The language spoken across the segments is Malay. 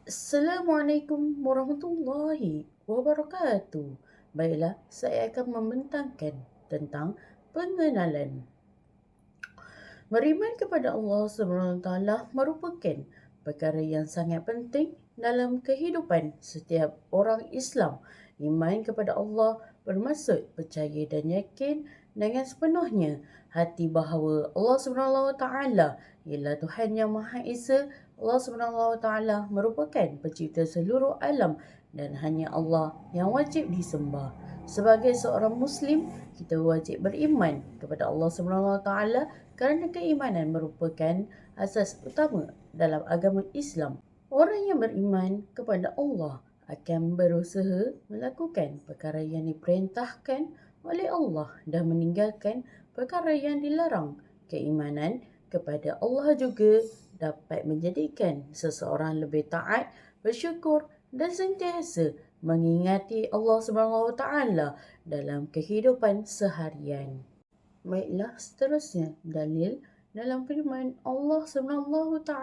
Assalamualaikum warahmatullahi wabarakatuh. Baiklah, saya akan membentangkan tentang pengenalan. Beriman kepada Allah SWT merupakan perkara yang sangat penting dalam kehidupan setiap orang Islam. Iman kepada Allah bermaksud percaya dan yakin dengan sepenuhnya hati bahawa Allah SWT ialah Tuhan yang Maha Esa. Allah SWT merupakan pencipta seluruh alam dan hanya Allah yang wajib disembah. Sebagai seorang Muslim, kita wajib beriman kepada Allah SWT kerana keimanan merupakan asas utama dalam agama Islam. Orang yang beriman kepada Allah akan berusaha melakukan perkara yang diperintahkan oleh Allah dan meninggalkan perkara yang dilarang. Keimanan kepada Allah juga dapat menjadikan seseorang lebih taat, bersyukur dan sentiasa mengingati Allah SWT dalam kehidupan seharian. Baiklah, seterusnya dalil dalam firman Allah SWT.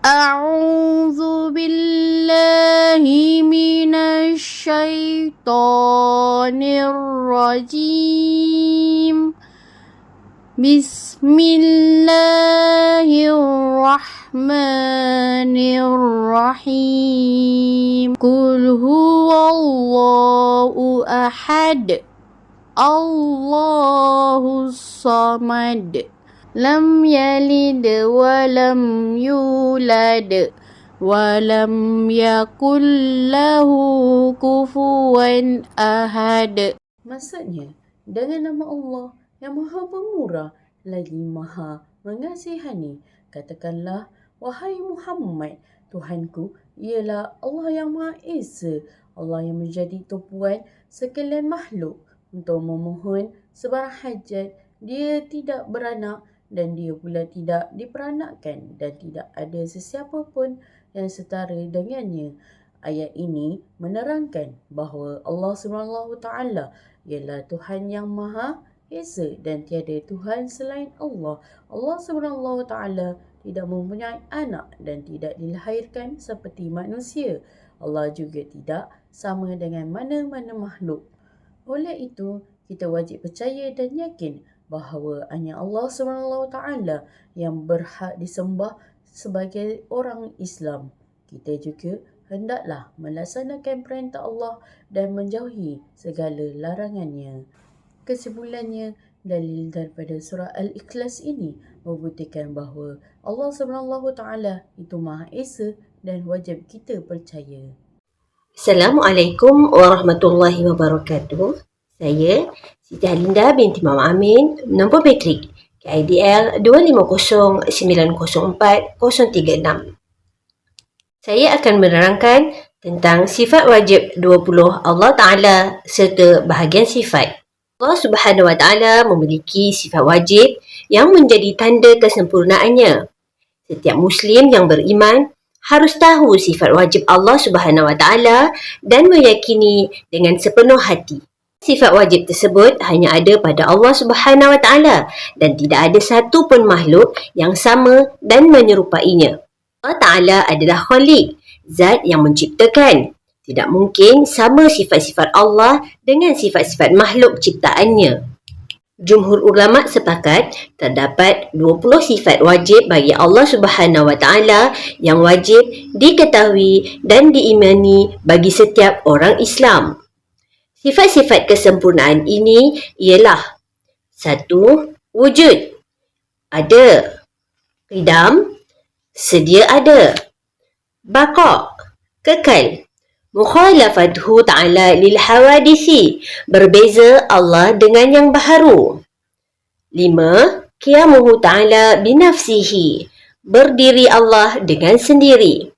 A'udzu billahi minasy syaithanir rajim. Bismillahirrahmanirrahim. Qul huwallahu ahad. Allahus samad. Lam yalid wa lam yulad wa lam yakul lahu kufuwan ahad. Maksudnya, dengan nama Allah yang Maha Pemurah lagi Maha Mengasihani, katakanlah, wahai Muhammad, Tuhanku ialah Allah yang Maha Esa, Allah yang menjadi tumpuan sekalian makhluk untuk memohon sebarang hajat. Dia tidak beranak dan dia pula tidak diperanakkan dan tidak ada sesiapa pun yang setara dengannya. Ayat ini menerangkan bahawa Allah SWT ialah Tuhan yang Maha Esa dan tiada Tuhan selain Allah. Allah SWT tidak mempunyai anak dan tidak dilahirkan seperti manusia. Allah juga tidak sama dengan mana-mana makhluk. Oleh itu, kita wajib percaya dan yakin bahawa hanya Allah SWT yang berhak disembah sebagai orang Islam. Kita juga hendaklah melaksanakan perintah Allah dan menjauhi segala larangannya. Kesimpulannya, dalil daripada surah Al-Ikhlas ini membuktikan bahawa Allah SWT itu Maha Esa dan wajib kita percaya. Assalamualaikum warahmatullahi wabarakatuh. Saya Siti Halinda binti Mama Amin, nombor metrik KIDL 250904036. Saya akan menerangkan tentang sifat wajib 20 Allah Ta'ala serta bahagian sifat. Allah Subhanahu Wa Ta'ala memiliki sifat wajib yang menjadi tanda kesempurnaannya. Setiap Muslim yang beriman harus tahu sifat wajib Allah Subhanahu Wa Ta'ala dan meyakini dengan sepenuh hati. Sifat wajib tersebut hanya ada pada Allah Subhanahu Wa Ta'ala dan tidak ada satu pun makhluk yang sama dan menyerupainya. Allah Ta'ala adalah Khaliq, zat yang menciptakan. Tidak mungkin sama sifat-sifat Allah dengan sifat-sifat makhluk ciptaannya. Jumhur ulama sepakat terdapat 20 sifat wajib bagi Allah Subhanahu Wa Ta'ala yang wajib diketahui dan diimani bagi setiap orang Islam. Sifat-sifat kesempurnaan ini ialah 1. Wujud. Ada. Qidam. Sedia ada. Baqa. Kekal. Mukhalafathu ta'ala lil hawadisi. Berbeza Allah dengan yang baharu. 5. Qiyamuhu ta'ala binafsihi. Berdiri Allah dengan sendiri.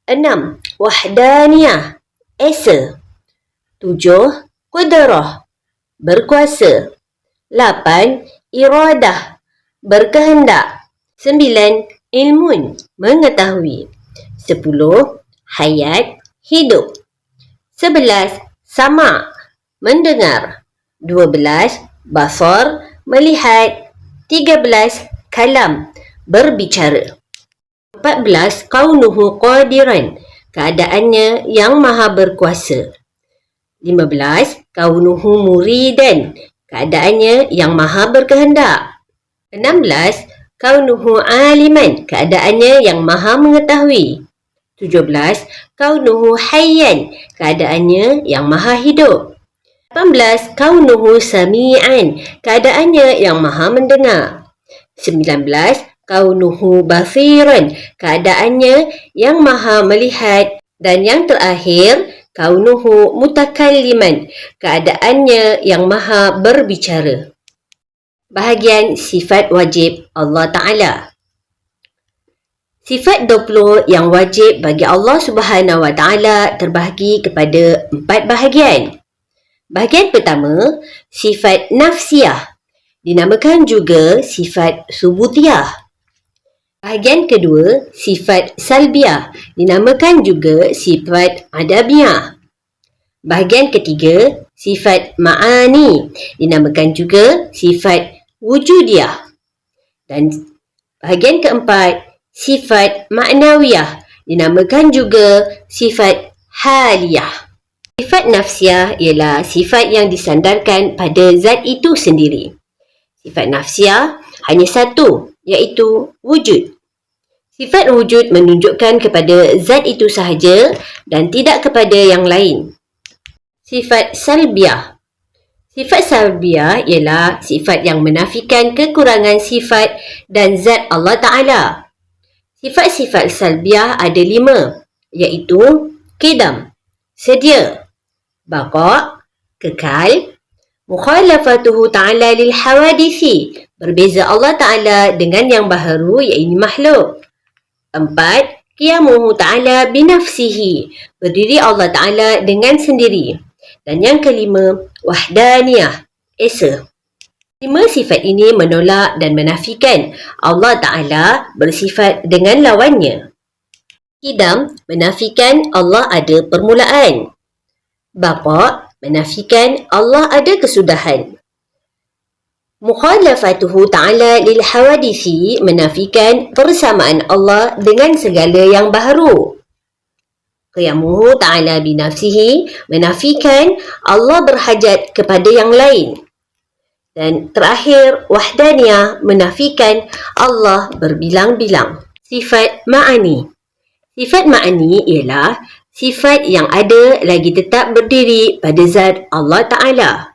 6. Wahdaniyah. Esa. 7. Qudrah. Berkuasa. 8. Iradah. Berkehendak. 9. Ilmun. Mengetahui. 10. Hayat. Hidup. 11. Sama. Mendengar. 12. Basar. Melihat. 13. Kalam. Berbicara. 14. Kaunuhu qadiran. keadaannya yang maha berkuasa. 15. Kaunuhu muridan, keadaannya yang maha berkehendak. 16. Kaunuhu aliman, keadaannya yang maha mengetahui. 17. Kaunuhu hayyan, keadaannya yang maha hidup. 18. Kaunuhu sami'an, keadaannya yang maha mendengar. 19. Kaunuhu basiran, keadaannya yang maha melihat. Dan yang terakhir, kaunuhu mutakalliman, keadaannya yang maha berbicara. Bahagian sifat wajib Allah Ta'ala. Sifat 20 yang wajib bagi Allah Subhanahu Wa Ta'ala terbahagi kepada 4 bahagian. Bahagian pertama, sifat nafsiyah, dinamakan juga sifat subutiyah. Bahagian kedua, sifat salbiyah, dinamakan juga sifat adabiyah. Bahagian ketiga, sifat ma'ani, dinamakan juga sifat wujudiyah. Dan bahagian keempat, sifat ma'nawiyah, dinamakan juga sifat haliyah. Sifat nafsiyah ialah sifat yang disandarkan pada zat itu sendiri. Sifat nafsiyah hanya satu, iaitu wujud. Sifat wujud menunjukkan kepada zat itu sahaja dan tidak kepada yang lain. Sifat salbiyah. Sifat salbiyah ialah sifat yang menafikan kekurangan sifat dan zat Allah Ta'ala. Sifat-sifat salbiyah ada 5, iaitu qidam, sedia, baqa', kekal, mukhalafatuhu ta'ala lil hawadisi, berbeza Allah Ta'ala dengan yang baharu iaitu makhluk. 4. Qiyamuhu ta'ala binafsihi, berdiri Allah Ta'ala dengan sendiri. Dan yang kelima, wahdaniyah, esa. 5 sifat ini menolak dan menafikan Allah Ta'ala bersifat dengan lawannya. Qidam menafikan Allah ada permulaan. Baqa' menafikan Allah ada kesudahan. Mukhalafatuhu ta'ala lil hawadisi menafikan persamaan Allah dengan segala yang baharu. Qiyamuhu ta'ala binafsihi menafikan Allah berhajat kepada yang lain. Dan terakhir, wahdaniyah menafikan Allah berbilang-bilang. Sifat ma'ani. Sifat ma'ani ialah sifat yang ada lagi tetap berdiri pada zat Allah Ta'ala.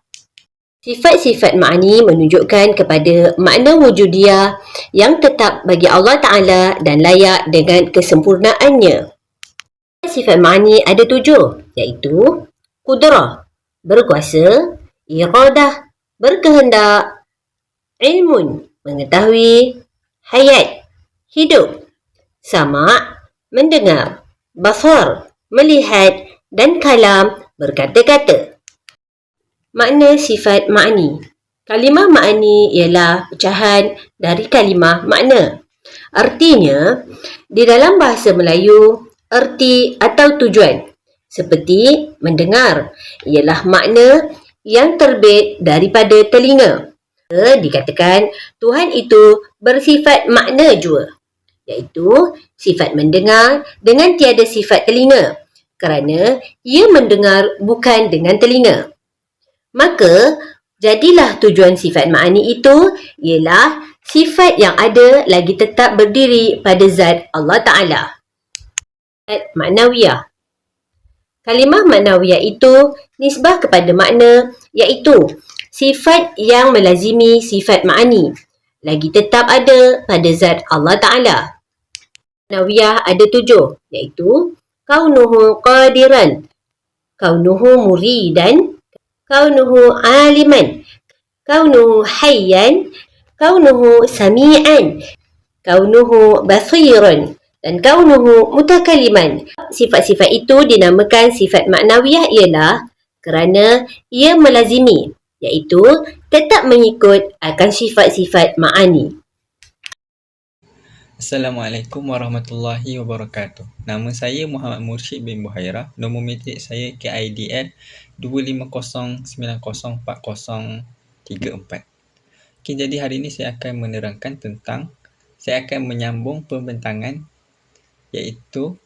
Sifat-sifat ma'ani menunjukkan kepada makna wujudiyah yang tetap bagi Allah Ta'ala dan layak dengan kesempurnaannya. Sifat ma'ani ada 7, iaitu qudrah, berkuasa, iradah, berkehendak, ilmun, mengetahui, hayat, hidup, sama', mendengar, basar, melihat, dan kalam, berkata-kata. Makna sifat ma'ani. Kalimah ma'ani ialah pecahan dari kalimah makna. Artinya, di dalam bahasa Melayu, erti atau tujuan. Seperti mendengar, ialah makna yang terbit daripada telinga. Dikatakan Tuhan itu bersifat makna jua, iaitu sifat mendengar dengan tiada sifat telinga, kerana ia mendengar bukan dengan telinga. Maka, jadilah tujuan sifat ma'ani itu ialah sifat yang ada lagi tetap berdiri pada zat Allah Ta'ala. Sifat ma'nawiyah. Kalimah ma'nawiyah itu nisbah kepada makna, iaitu sifat yang melazimi sifat ma'ani, lagi tetap ada pada zat Allah Ta'ala. Ma'nawiyah ada 7, iaitu kaunuhu qadiran, kaunuhu muridan, kaunuhu aliman, kaunuhu hayyan, kaunuhu sami'an, kaunuhu basiran, dan kaunuhu mutakalliman. Sifat-sifat itu dinamakan sifat ma'nawiyah ialah kerana ia melazimi, iaitu tetap mengikut akan sifat-sifat ma'ani. Assalamualaikum warahmatullahi wabarakatuh. Nama saya Muhammad Mursyid bin Buhairah. Nombor matrik saya KIDL 250904034. Okay, jadi hari ini saya akan menerangkan tentang, saya akan menyambung pembentangan, iaitu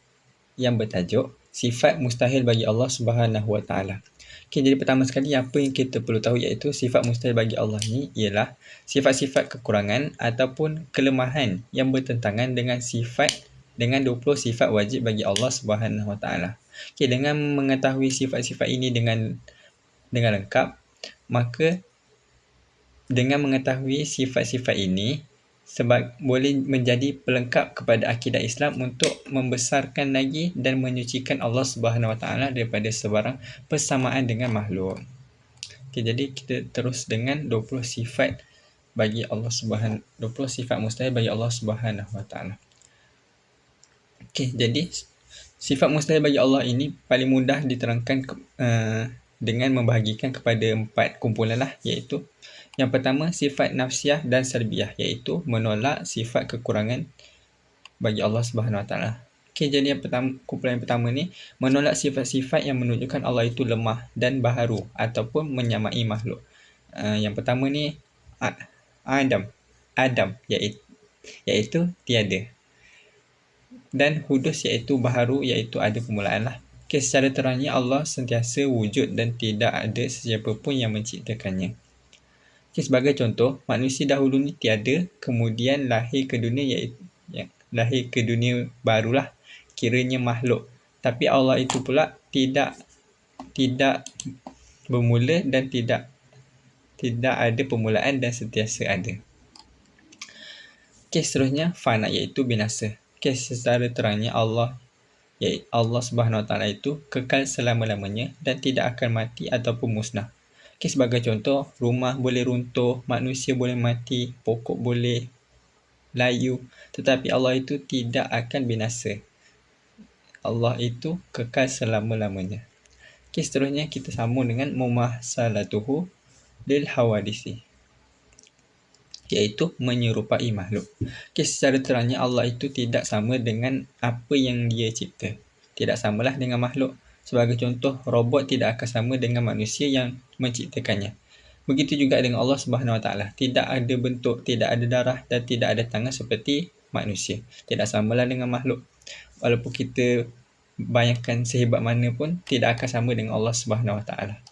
yang bertajuk Sifat Mustahil bagi Allah Subhanahu Wa Taala. Okay, jadi pertama sekali apa yang kita perlu tahu iaitu sifat mustahil bagi Allah ni ialah sifat-sifat kekurangan ataupun kelemahan yang bertentangan dengan 20 sifat wajib bagi Allah Subhanahu Wa Taala. Okay, dengan mengetahui sifat-sifat ini dengan lengkap, maka dengan mengetahui sifat-sifat ini boleh menjadi pelengkap kepada akidah Islam untuk membesarkan lagi dan menyucikan Allah Subhanahu Wa Taala daripada sebarang persamaan dengan makhluk. Okay, jadi kita terus dengan 20 sifat bagi Allah 20 sifat mustahil bagi Allah Subhanahu Wa Taala. Okay, jadi sifat mustahil bagi Allah ini paling mudah diterangkan dengan membahagikan kepada 4 kumpulan lah, iaitu yang pertama sifat nafsiyah dan salbiyah, iaitu menolak sifat kekurangan bagi Allah Subhanahu Wa Taala. Okey, jadi kumpulan yang pertama ni menolak sifat-sifat yang menunjukkan Allah itu lemah dan baharu ataupun menyamai makhluk. Yang pertama ni Adam iaitu tiada, dan hudus iaitu baharu iaitu ada permulaan lah. Okey, secara terangnya Allah sentiasa wujud dan tidak ada sesiapa pun yang menciptakannya. Okay, sebagai contoh, manusia dahulu ni tiada, kemudian lahir ke dunia barulah, kiranya makhluk. Tapi Allah itu pula tidak bermula dan tidak ada permulaan dan sentiasa ada. Okay, seterusnya fana iaitu binasa. Okay, secara terangnya Allah Subhanahu Wa Taala itu kekal selama-lamanya dan tidak akan mati ataupun musnah. Okay, sebagai contoh, rumah boleh runtuh, manusia boleh mati, pokok boleh layu, tetapi Allah itu tidak akan binasa. Allah itu kekal selama-lamanya. Okay, seterusnya kita sambung dengan mumasalatuhu lil hawadisi, iaitu menyerupai makhluk. Okay, secara terangnya Allah itu tidak sama dengan apa yang dia cipta. Tidak samalah dengan makhluk. Sebagai contoh, robot tidak akan sama dengan manusia yang menciptakannya. Begitu juga dengan Allah Subhanahu Wa Taala. Tidak ada bentuk, tidak ada darah dan tidak ada tangan seperti manusia. Tidak samalah dengan makhluk. Walaupun kita bayangkan sehebat mana pun, tidak akan sama dengan Allah Subhanahu Wa Taala.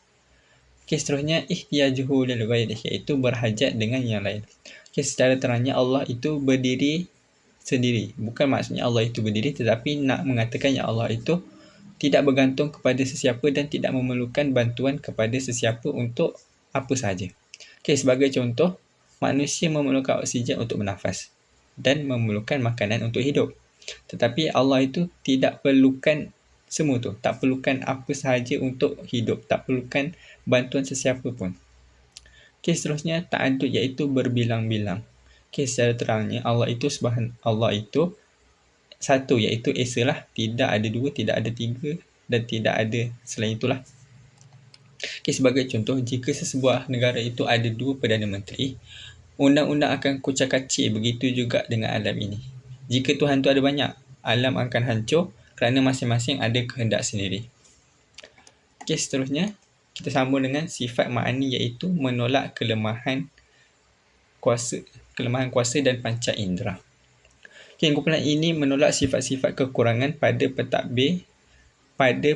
Okay, seterusnya ihtiyajuhu lil ghairi, iaitu berhajat dengan yang lain. Okay, secara terangnya Allah itu berdiri sendiri. Bukan maksudnya Allah itu berdiri, tetapi nak mengatakan yang Allah itu tidak bergantung kepada sesiapa dan tidak memerlukan bantuan kepada sesiapa untuk apa sahaja. Okay, sebagai contoh, manusia memerlukan oksigen untuk bernafas dan memerlukan makanan untuk hidup. Tetapi Allah itu tidak perlukan semua tu, tak perlukan apa sahaja untuk hidup, tak perlukan bantuan sesiapa pun. Okay, seterusnya ta'addud iaitu berbilang-bilang. Okay, secara terangnya Allah itu satu, iaitu esa lah, tidak ada dua, tidak ada tiga dan tidak ada selain itulah. Okay, sebagai contoh, jika sesebuah negara itu ada 2 Perdana Menteri, undang-undang akan kucak-kacir, begitu juga dengan alam ini. Jika Tuhan tu ada banyak, alam akan hancur kerana masing-masing ada kehendak sendiri. Okay, seterusnya kita sambung dengan sifat ma'ani, iaitu menolak kelemahan kuasa dan panca indera. Okay, kumpulan ini menolak sifat-sifat kekurangan pada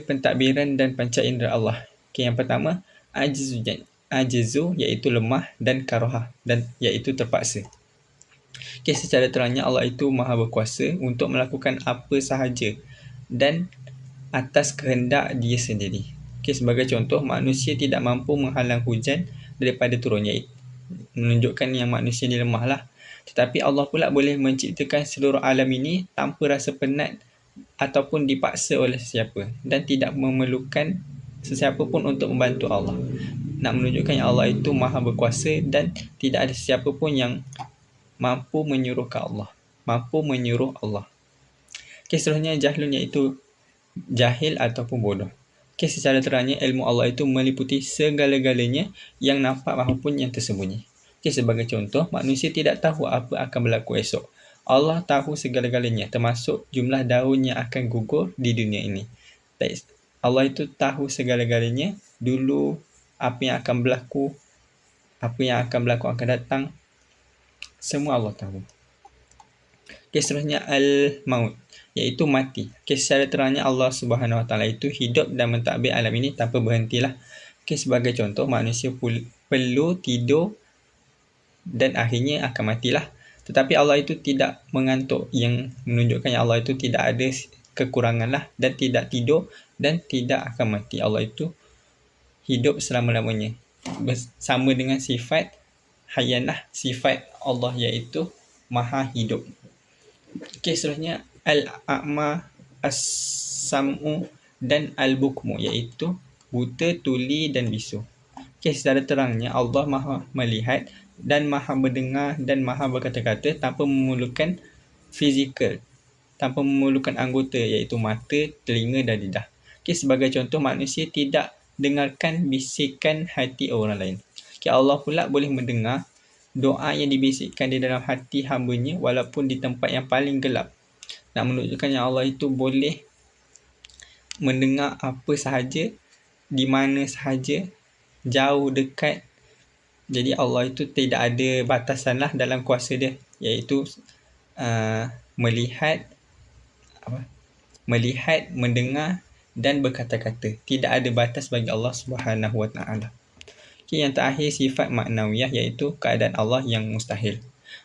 pentadbiran dan panca indera Allah. Okay, yang pertama, ajizu iaitu lemah, dan karohah iaitu terpaksa. Okay, secara terangnya Allah itu maha berkuasa untuk melakukan apa sahaja dan atas kehendak dia sendiri. Okay, sebagai contoh, manusia tidak mampu menghalang hujan daripada turunnya, menunjukkan yang manusia ni lemah lah. Tetapi Allah pula boleh menciptakan seluruh alam ini tanpa rasa penat ataupun dipaksa oleh sesiapa dan tidak memerlukan sesiapa pun untuk membantu Allah. Nak menunjukkan yang Allah itu maha berkuasa dan tidak ada sesiapa pun yang mampu menyuruh Allah. Okay, seterusnya jahlun iaitu jahil ataupun bodoh. Okay, secara terangnya ilmu Allah itu meliputi segala-galanya yang nampak maupun yang tersembunyi. Okay, sebagai contoh, manusia tidak tahu apa akan berlaku esok. Allah tahu segala-galanya, termasuk jumlah daun yang akan gugur di dunia ini. Allah itu tahu segala-galanya dulu, apa yang akan berlaku akan datang. Semua Allah tahu. Okay, seterusnya al-maut iaitu mati. Okay, secara terangnya Allah Subhanahu Wa Taala itu hidup dan mentadbir alam ini tanpa berhentilah. Okay, sebagai contoh, manusia perlu tidur dan akhirnya akan matilah. Tetapi Allah itu tidak mengantuk, yang menunjukkan yang Allah itu tidak ada kekurangan lah, dan tidak tidur dan tidak akan mati. Allah itu hidup selama-lamanya. Bersama dengan sifat hayanah, sifat Allah iaitu maha hidup. Okey, seterusnya al-a'ma, as-sam'u dan al-bukmu, iaitu buta, tuli dan bisu. Okey, secara terangnya Allah maha melihat dan maha mendengar dan maha berkata-kata tanpa memerlukan fizikal, tanpa memerlukan anggota iaitu mata, telinga dan lidah. Okey, sebagai contoh, manusia tidak dengarkan bisikan hati orang lain. Okey, Allah pula boleh mendengar doa yang dibisikkan di dalam hati hamba-Nya walaupun di tempat yang paling gelap. Nak menunjukkan yang Allah itu boleh mendengar apa sahaja, di mana sahaja, jauh, dekat. Jadi Allah itu tidak ada batasan lah dalam kuasa Dia, iaitu melihat, mendengar dan berkata-kata. Tidak ada batas bagi Allah Subhanahu Wa Taala. Okay, yang terakhir sifat maknawiyah, iaitu keadaan Allah yang mustahil.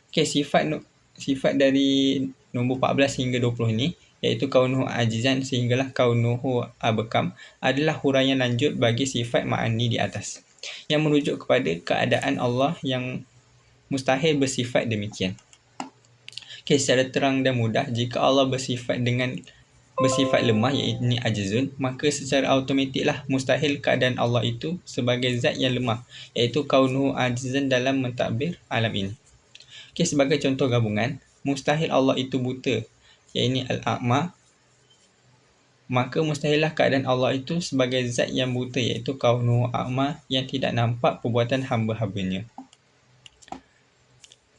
Okay, sifat dari nombor 14 hingga 20 ini, iaitu kaunuhu ajizan sehinggalah kaunuhu abkam, adalah huraian lanjut bagi sifat ma'ani di atas, yang merujuk kepada keadaan Allah yang mustahil bersifat demikian. Okay, secara terang dan mudah, jika Allah bersifat lemah, iaitu ajizun, maka secara automatiklah mustahil keadaan Allah itu sebagai zat yang lemah, iaitu kaunuhu ajizan dalam mentadbir alam ini. Okay, sebagai contoh gabungan, mustahil Allah itu buta, iaitu al-a'ma, maka mustahillah keadaan Allah itu sebagai zat yang buta, iaitu kaunuhu a'ma, yang tidak nampak perbuatan hamba-hambanya.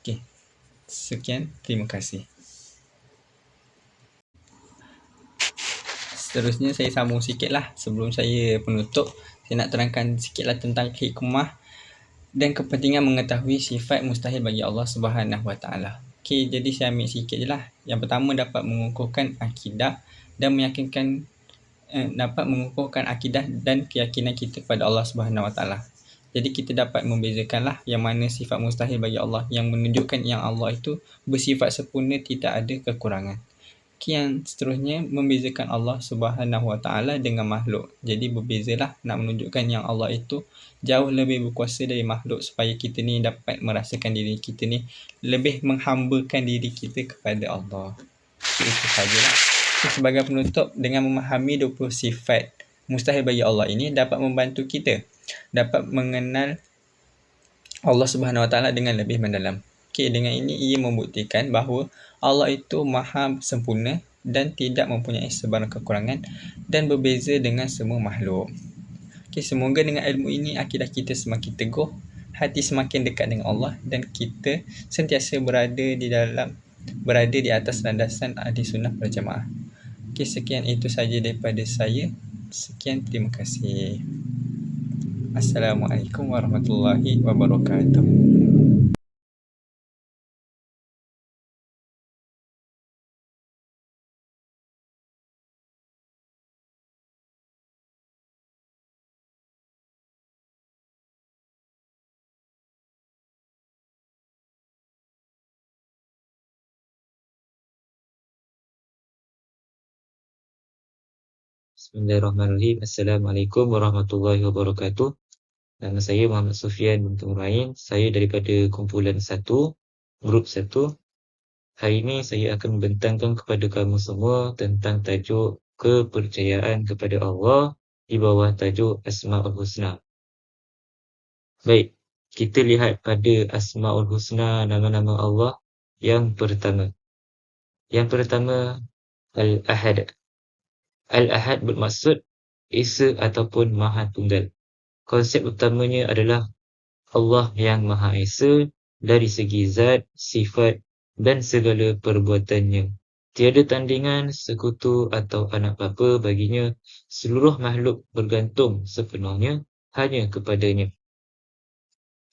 Okay, sekian, terima kasih. Seterusnya saya sambung sikitlah. Sebelum saya penutup, saya nak terangkan sikitlah tentang hikmah dan kepentingan mengetahui sifat mustahil bagi Allah Subhanahu Wa Taala. Okey, jadi saya ambil sikit je lah. Yang pertama, dapat mengukuhkan akidah dan meyakinkan akidah dan keyakinan kita kepada Allah Subhanahu Wa Taala. Jadi kita dapat membezakanlah yang mana sifat mustahil bagi Allah, yang menunjukkan yang Allah itu bersifat sempurna, tidak ada kekurangan. Yang seterusnya, membezakan Allah Subhanahu Wa Taala dengan makhluk. Jadi berbezalah, nak menunjukkan yang Allah itu jauh lebih berkuasa dari makhluk, supaya kita ni dapat merasakan diri kita ni lebih menghambakan diri kita kepada Allah. Itu sajalah. Sebagai penutup, dengan memahami 20 sifat mustahil bagi Allah ini dapat membantu kita dapat mengenal Allah Subhanahu Wa Taala dengan lebih mendalam. Okey, dengan ini ia membuktikan bahawa Allah itu maha sempurna dan tidak mempunyai sebarang kekurangan dan berbeza dengan semua makhluk. Okey, semoga dengan ilmu ini akidah kita semakin teguh, hati semakin dekat dengan Allah, dan kita sentiasa berada di atas landasan ahli sunnah wal jamaah. Okey, sekian itu saja daripada saya. Sekian, terima kasih. Assalamualaikum warahmatullahi wabarakatuh. Bismillahirrahmanirrahim. Assalamualaikum warahmatullahi wabarakatuh. Nama saya Muhammad Sufian binti Murain. Saya daripada kumpulan 1, grup 1. Hari ini saya akan membentangkan kepada kamu semua tentang tajuk kepercayaan kepada Allah di bawah tajuk Asma'ul Husna. Baik, kita lihat pada Asma'ul Husna, nama-nama Allah yang pertama. Yang pertama, Al-Ahad. Al-Ahad bermaksud Esa ataupun Maha Tunggal. Konsep utamanya adalah Allah yang Maha Esa dari segi zat, sifat dan segala perbuatannya. Tiada tandingan, sekutu atau anak bapa baginya. Seluruh makhluk bergantung sepenuhnya hanya kepadanya.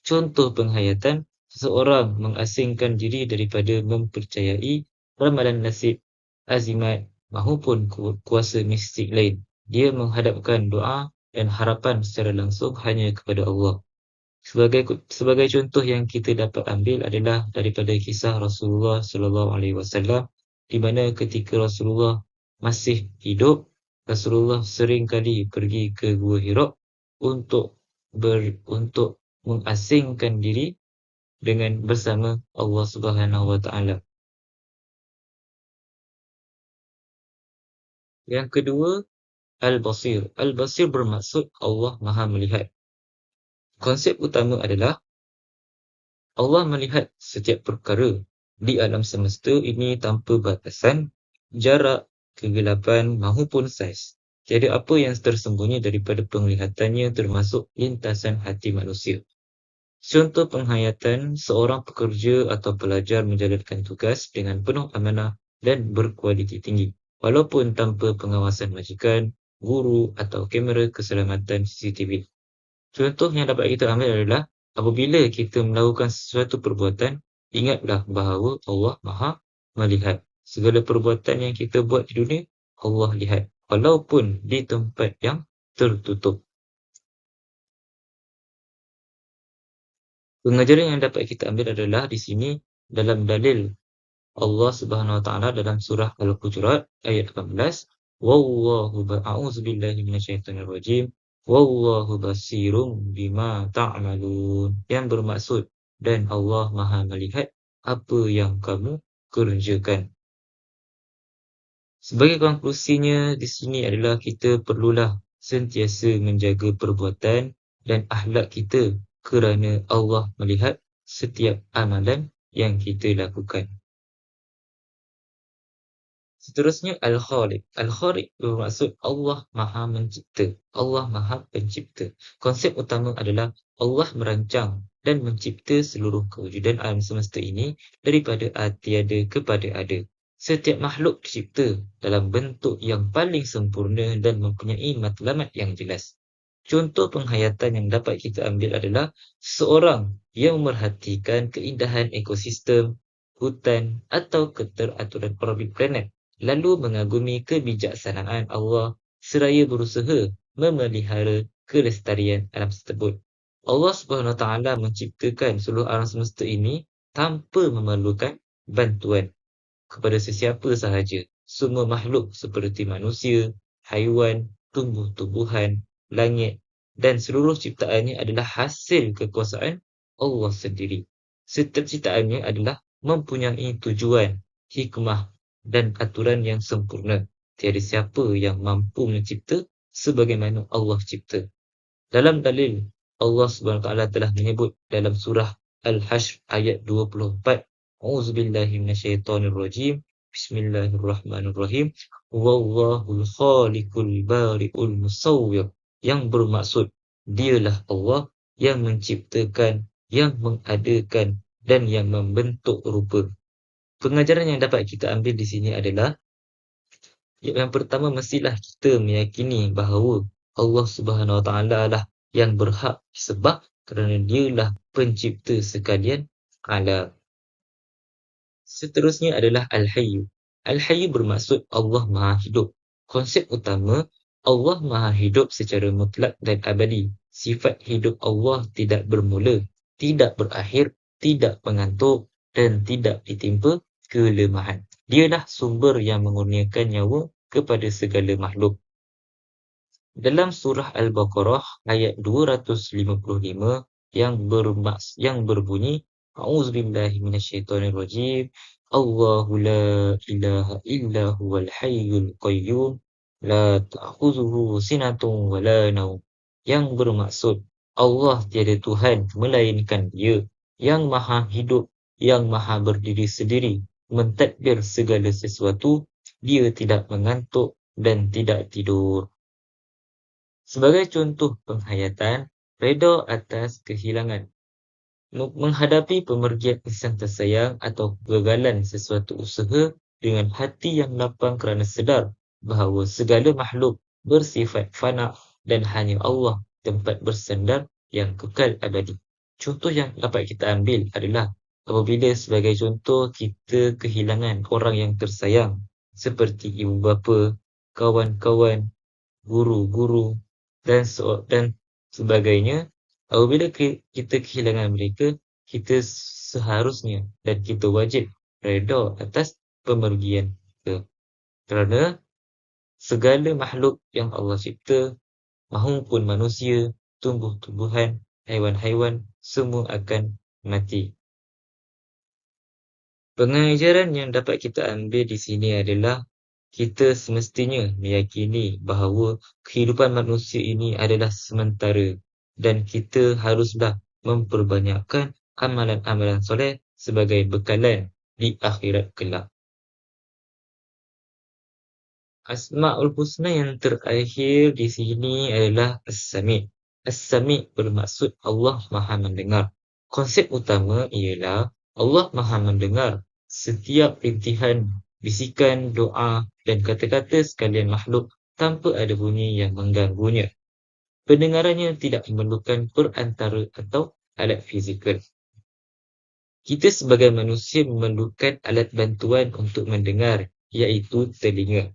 Contoh penghayatan, seseorang mengasingkan diri daripada mempercayai ramalan nasib, azimat mahupun kuasa mistik lain. Dia menghadapkan doa dan harapan secara langsung hanya kepada Allah. Sebagai contoh yang kita dapat ambil adalah daripada kisah Rasulullah sallallahu alaihi wasallam, di mana ketika Rasulullah masih hidup, Rasulullah sering kali pergi ke Gua Hira untuk mengasingkan diri dengan bersama Allah Subhanahu wa taala. Yang kedua, Al-Basir. Al-Basir bermaksud Allah Maha melihat. Konsep utama adalah Allah melihat setiap perkara di alam semesta ini tanpa batasan, jarak, kegelapan mahupun saiz. Tiada apa yang tersembunyi daripada penglihatannya termasuk lintasan hati manusia. Contoh penghayatan seorang pekerja atau pelajar menjalankan tugas dengan penuh amanah dan berkualiti tinggi, walaupun tanpa pengawasan majikan, guru atau kamera keselamatan CCTV. Contoh yang dapat kita ambil adalah apabila kita melakukan sesuatu perbuatan, ingatlah bahawa Allah Maha melihat. Segala perbuatan yang kita buat di dunia, Allah lihat, walaupun di tempat yang tertutup. Pengajaran yang dapat kita ambil adalah di sini dalam dalil Allah Subhanahu wa taala dalam surah Al-Hujurat ayat 18, a'udzubillahi minasyaitonir rajim. Wallahu basirum bima ta'malun, yang bermaksud dan Allah Maha melihat apa yang kamu kerjakan. Sebagai konklusinya di sini adalah kita perlulah sentiasa menjaga perbuatan dan akhlak kita kerana Allah melihat setiap amalan yang kita lakukan. Seterusnya Al-Khaliq. Al-Khaliq bermaksud Allah Maha Mencipta. Allah Maha Pencipta. Konsep utama adalah Allah merancang dan mencipta seluruh kewujudan alam semesta ini daripada tiada kepada ada. Setiap makhluk dicipta dalam bentuk yang paling sempurna dan mempunyai matlamat yang jelas. Contoh penghayatan yang dapat kita ambil adalah seseorang yang memerhatikan keindahan ekosistem, hutan atau keteraturan orbit planet, lalu mengagumi kebijaksanaan Allah seraya berusaha memelihara kelestarian alam tersebut. Allah Subhanahu Wa Taala menciptakan seluruh alam semesta ini tanpa memerlukan bantuan kepada sesiapa sahaja. Semua makhluk seperti manusia, haiwan, tumbuh-tumbuhan, langit dan seluruh ciptaannya adalah hasil kekuasaan Allah sendiri. Setiap ciptaannya adalah mempunyai tujuan, hikmah dan aturan yang sempurna. Tiada siapa yang mampu mencipta sebagaimana Allah cipta. Dalam dalil, Allah Subhanahu Wa Taala telah menyebut dalam surah Al-Hashr ayat 24, A'udzubillahi minasyaitonirrajim. Bismillahirrahmanirrahim. Wallahul khaliqul bari'ul musawwir, yang bermaksud dialah Allah yang menciptakan, yang mengadakan dan yang membentuk rupa. Pengajaran yang dapat kita ambil di sini adalah yang pertama, mestilah kita meyakini bahawa Allah Subhanahu Wa Taala lah yang berhak disembah kerana dialah pencipta sekalian alam. Seterusnya adalah Al-Hayyu. Al-Hayyu bermaksud Allah Maha Hidup. Konsep utama, Allah Maha Hidup secara mutlak dan abadi. Sifat hidup Allah tidak bermula, tidak berakhir, tidak mengantuk dan tidak ditimpa kelemahan. Dialah sumber yang mengurniakan nyawa kepada segala makhluk. Dalam surah Al-Baqarah ayat 255 yang berbunyi, A'udzubillahi minasyaitonirrajim. Allahu la ilaha illa huwal hayyul qayyum la ta'khuzuhu sinatun wa la naum, yang bermaksud Allah tiada Tuhan melainkan Dia yang Maha Hidup, yang Maha berdiri sendiri, mentadbir segala sesuatu, Dia tidak mengantuk dan tidak tidur. Sebagai contoh penghayatan, reda atas kehilangan. Menghadapi pemergian insan tersayang atau kegagalan sesuatu usaha dengan hati yang lapang kerana sedar bahawa segala makhluk bersifat fana dan hanya Allah tempat bersandar yang kekal abadi. Contoh yang dapat kita ambil adalah apabila sebagai contoh kita kehilangan orang yang tersayang, seperti ibu bapa, kawan-kawan, guru-guru dan sebagainya. Apabila kita kehilangan mereka, kita seharusnya dan kita wajib reda atas pemergian mereka. Kerana segala makhluk yang Allah cipta, mahupun manusia, tumbuh-tumbuhan, haiwan-haiwan, semua akan mati. Pengajaran yang dapat kita ambil di sini adalah kita semestinya meyakini bahawa kehidupan manusia ini adalah sementara dan kita haruslah memperbanyakkan amalan-amalan soleh sebagai bekalan di akhirat kelak. Asma'ul Husna yang terakhir di sini adalah As-Sami'. As-Sami' bermaksud Allah Maha mendengar. Konsep utama ialah Allah Maha mendengar setiap rintihan, bisikan, doa dan kata-kata sekalian makhluk tanpa ada bunyi yang mengganggunya. Pendengarannya tidak memerlukan perantara atau alat fizikal. Kita sebagai manusia memerlukan alat bantuan untuk mendengar, iaitu telinga.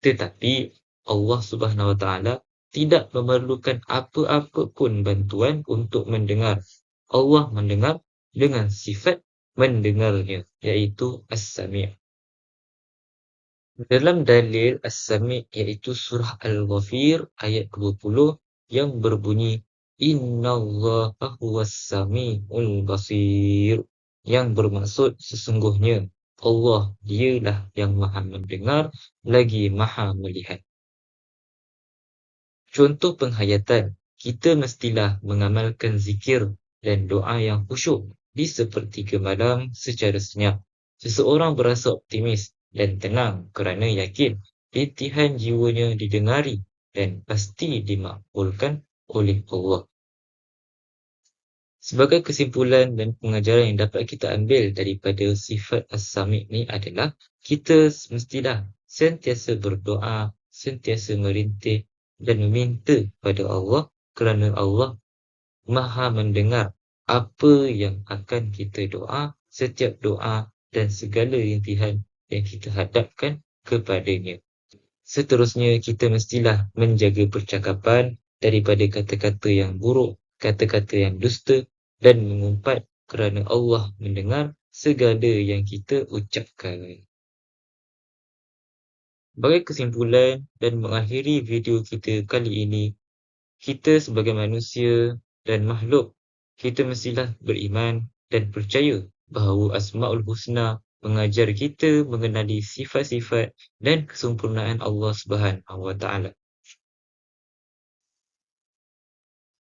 Tetapi Allah Subhanahu Wa Taala tidak memerlukan apa-apa pun bantuan untuk mendengar. Allah mendengar dengan sifat mendengarnya, iaitu As-Sami'. Dalam dalil As-Sami' iaitu surah Al-Ghafir ayat 20 yang berbunyi Innallaha huwas sami'ul basir, yang bermaksud sesungguhnya Allah dialah yang Maha mendengar lagi Maha melihat. Contoh penghayatan, kita mestilah mengamalkan zikir dan doa yang khusyuk di sepertiga malam secara senyap. Seseorang berasa optimis dan tenang kerana yakin rintihan jiwanya didengari dan pasti dimakbulkan oleh Allah. Sebagai kesimpulan dan pengajaran yang dapat kita ambil daripada sifat As-Sami' ni adalah kita mestilah sentiasa berdoa, sentiasa merintih dan meminta pada Allah kerana Allah Maha mendengar apa yang akan kita doa, setiap doa dan segala rintihan yang kita hadapkan kepadanya. Seterusnya, kita mestilah menjaga percakapan daripada kata-kata yang buruk, kata-kata yang dusta dan mengumpat kerana Allah mendengar segala yang kita ucapkan. Sebagai kesimpulan dan mengakhiri video kita kali ini, kita sebagai manusia dan makhluk, kita mestilah beriman dan percaya bahawa Asma'ul Husna mengajar kita mengenali sifat-sifat dan kesempurnaan Allah Subhanahu Wa Taala.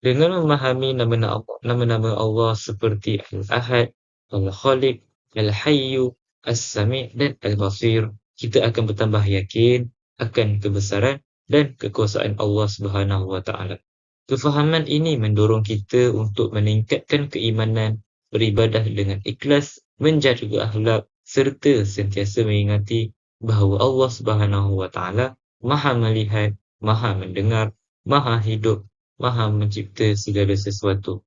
Dengan memahami nama-nama Allah seperti Al-Ahad, Al-Khaliq, Al-Hayyu, As-Sami' dan Al-Basir, kita akan bertambah yakin akan kebesaran dan kekuasaan Allah Subhanahu Wa Taala. Kefahaman ini mendorong kita untuk meningkatkan keimanan, beribadah dengan ikhlas, menjaga akhlak serta sentiasa mengingati bahawa Allah Subhanahu Wa Taala Maha melihat, Maha mendengar, Maha hidup, Maha mencipta segala sesuatu.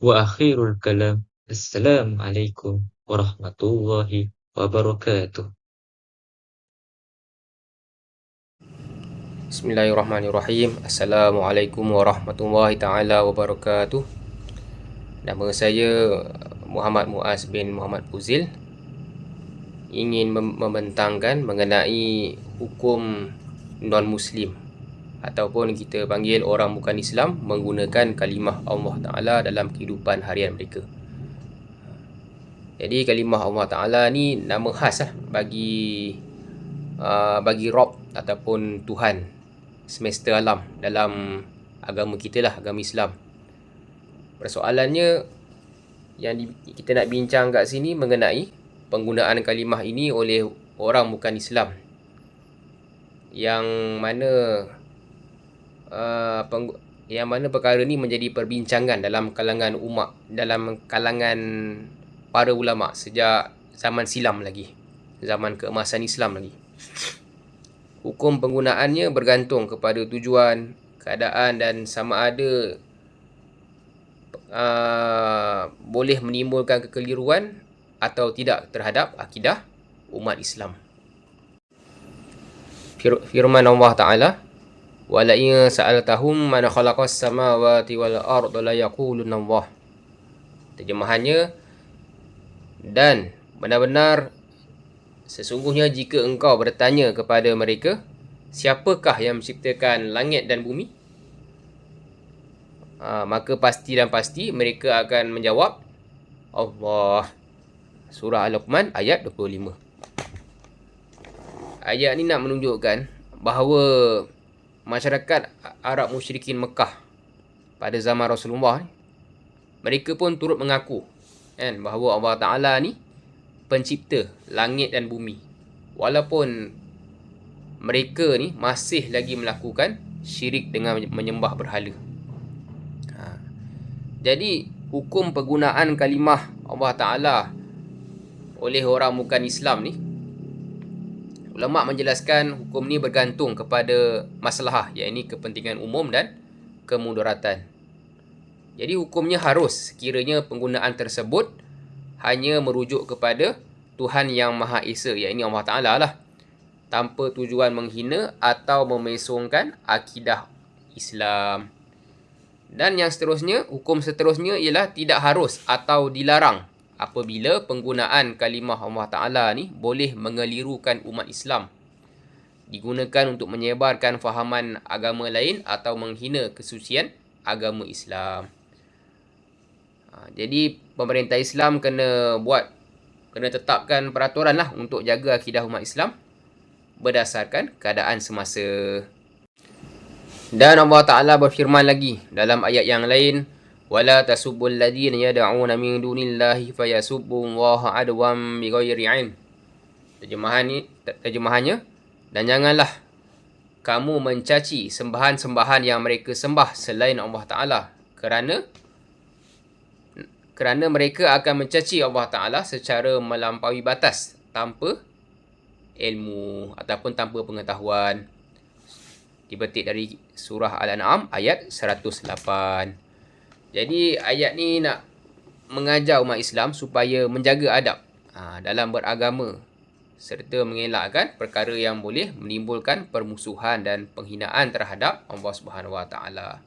Wa akhirul kalam. Assalamualaikum warahmatullahi wabarakatuh. Bismillahirrahmanirrahim. Assalamualaikum warahmatullahi taala wabarakatuh. Nama saya Muhammad Muaz bin Muhammad Fuzil. Ingin membentangkan mengenai hukum non-Muslim ataupun kita panggil orang bukan Islam menggunakan kalimah Allah Ta'ala dalam kehidupan harian mereka. Jadi kalimah Allah Ta'ala ni nama khas bagi Rabb ataupun Tuhan semesta alam dalam agama kita lah, agama Islam. Persoalannya yang kita nak bincang kat sini mengenai penggunaan kalimah ini oleh orang bukan Islam, yang mana perkara ni menjadi perbincangan dalam kalangan umat, dalam kalangan para ulama sejak zaman silam lagi, zaman keemasan Islam lagi. Hukum penggunaannya bergantung kepada tujuan, keadaan dan sama ada boleh menimbulkan kekeliruan atau tidak terhadap akidah umat Islam. firman Allah Ta'ala, wala in sa'altahum man khalaqas samawati wal arda la yaquluna Allah. Terjemahannya, dan benar-benar sesungguhnya jika engkau bertanya kepada mereka, siapakah yang menciptakan langit dan bumi? Maka pasti dan pasti mereka akan menjawab, Allah. Surah Al-Luqman ayat 25. Ayat ni nak menunjukkan bahawa masyarakat Arab musyrikin Mekah pada zaman Rasulullah, mereka pun turut mengaku kan, bahawa Allah Ta'ala ni pencipta langit dan bumi, walaupun mereka ni masih lagi melakukan syirik dengan menyembah berhala. Jadi hukum penggunaan kalimah Allah Ta'ala oleh orang bukan Islam ni, ulama menjelaskan hukum ni bergantung kepada masalah, iaitu kepentingan umum dan kemudaratan. Jadi hukumnya harus sekiranya penggunaan tersebut hanya merujuk kepada Tuhan Yang Maha Esa, iaitu Allah Ta'ala lah, tanpa tujuan menghina atau memesongkan akidah Islam. Dan yang seterusnya, hukum seterusnya ialah tidak harus atau dilarang apabila penggunaan kalimah Allah Ta'ala ni boleh mengelirukan umat Islam, digunakan untuk menyebarkan fahaman agama lain atau menghina kesucian agama Islam. Jadi pemerintah Islam kena tetapkan peraturan lah untuk jaga akidah umat Islam berdasarkan keadaan semasa. Dan Allah Ta'ala berfirman lagi dalam ayat yang lain, wala tasubbul ladzina yad'una min dunillahi fayasubbullaha adwan bighairi ilm. Terjemahannya, dan janganlah kamu mencaci sembahan-sembahan yang mereka sembah selain Allah Ta'ala, kerana mereka akan mencaci Allah Ta'ala secara melampaui batas tanpa ilmu ataupun tanpa pengetahuan. Dipetik dari surah Al-An'am ayat 108. Jadi ayat ni nak mengajar umat Islam supaya menjaga adab dalam beragama serta mengelakkan perkara yang boleh menimbulkan permusuhan dan penghinaan terhadap Allah Subhanahu Wa Taala.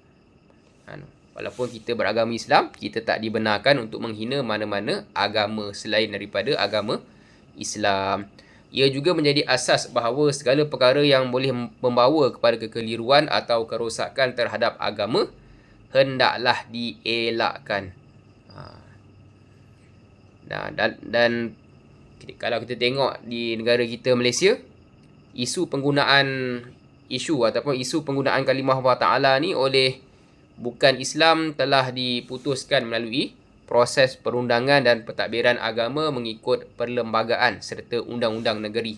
Walaupun kita beragama Islam, kita tak dibenarkan untuk menghina mana-mana agama selain daripada agama Islam. Ia juga menjadi asas bahawa segala perkara yang boleh membawa kepada kekeliruan atau kerosakan terhadap agama hendaklah dielakkan. Dan kalau kita tengok di negara kita Malaysia, isu penggunaan kalimah Allah Ta'ala ni oleh bukan Islam telah diputuskan melalui proses perundangan dan pentadbiran agama mengikut perlembagaan serta undang-undang negeri.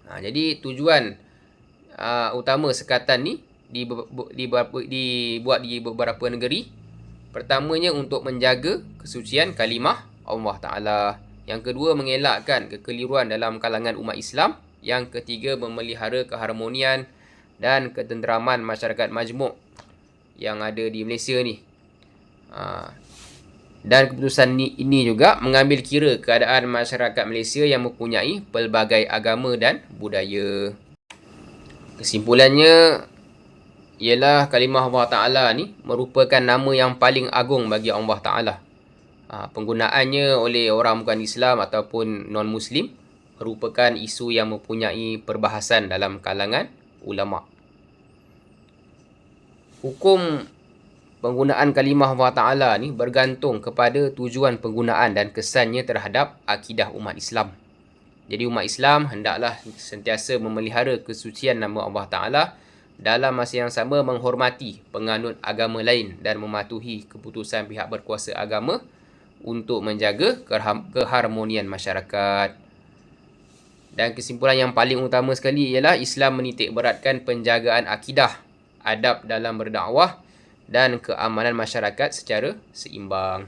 Jadi tujuan utama sekatan ni dibuat di beberapa negeri. Pertamanya untuk menjaga kesucian kalimah Allah Ta'ala. Yang kedua, mengelakkan kekeliruan dalam kalangan umat Islam. Yang ketiga, memelihara keharmonian dan ketenteraman masyarakat majmuk yang ada di Malaysia ni. Dan keputusan ini juga mengambil kira keadaan masyarakat Malaysia yang mempunyai pelbagai agama dan budaya. Kesimpulannya ialah kalimah Allah Ta'ala ni merupakan nama yang paling agung bagi Allah Ta'ala. Penggunaannya oleh orang bukan Islam ataupun non-Muslim merupakan isu yang mempunyai perbahasan dalam kalangan ulama. Hukum penggunaan kalimah Allah Ta'ala ni bergantung kepada tujuan penggunaan dan kesannya terhadap akidah umat Islam. Jadi umat Islam hendaklah sentiasa memelihara kesucian nama Allah Ta'ala, dalam masa yang sama menghormati penganut agama lain dan mematuhi keputusan pihak berkuasa agama untuk menjaga keharmonian masyarakat. Dan kesimpulan yang paling utama sekali ialah Islam menitik beratkan penjagaan akidah, adab dalam berdakwah dan keamanan masyarakat secara seimbang.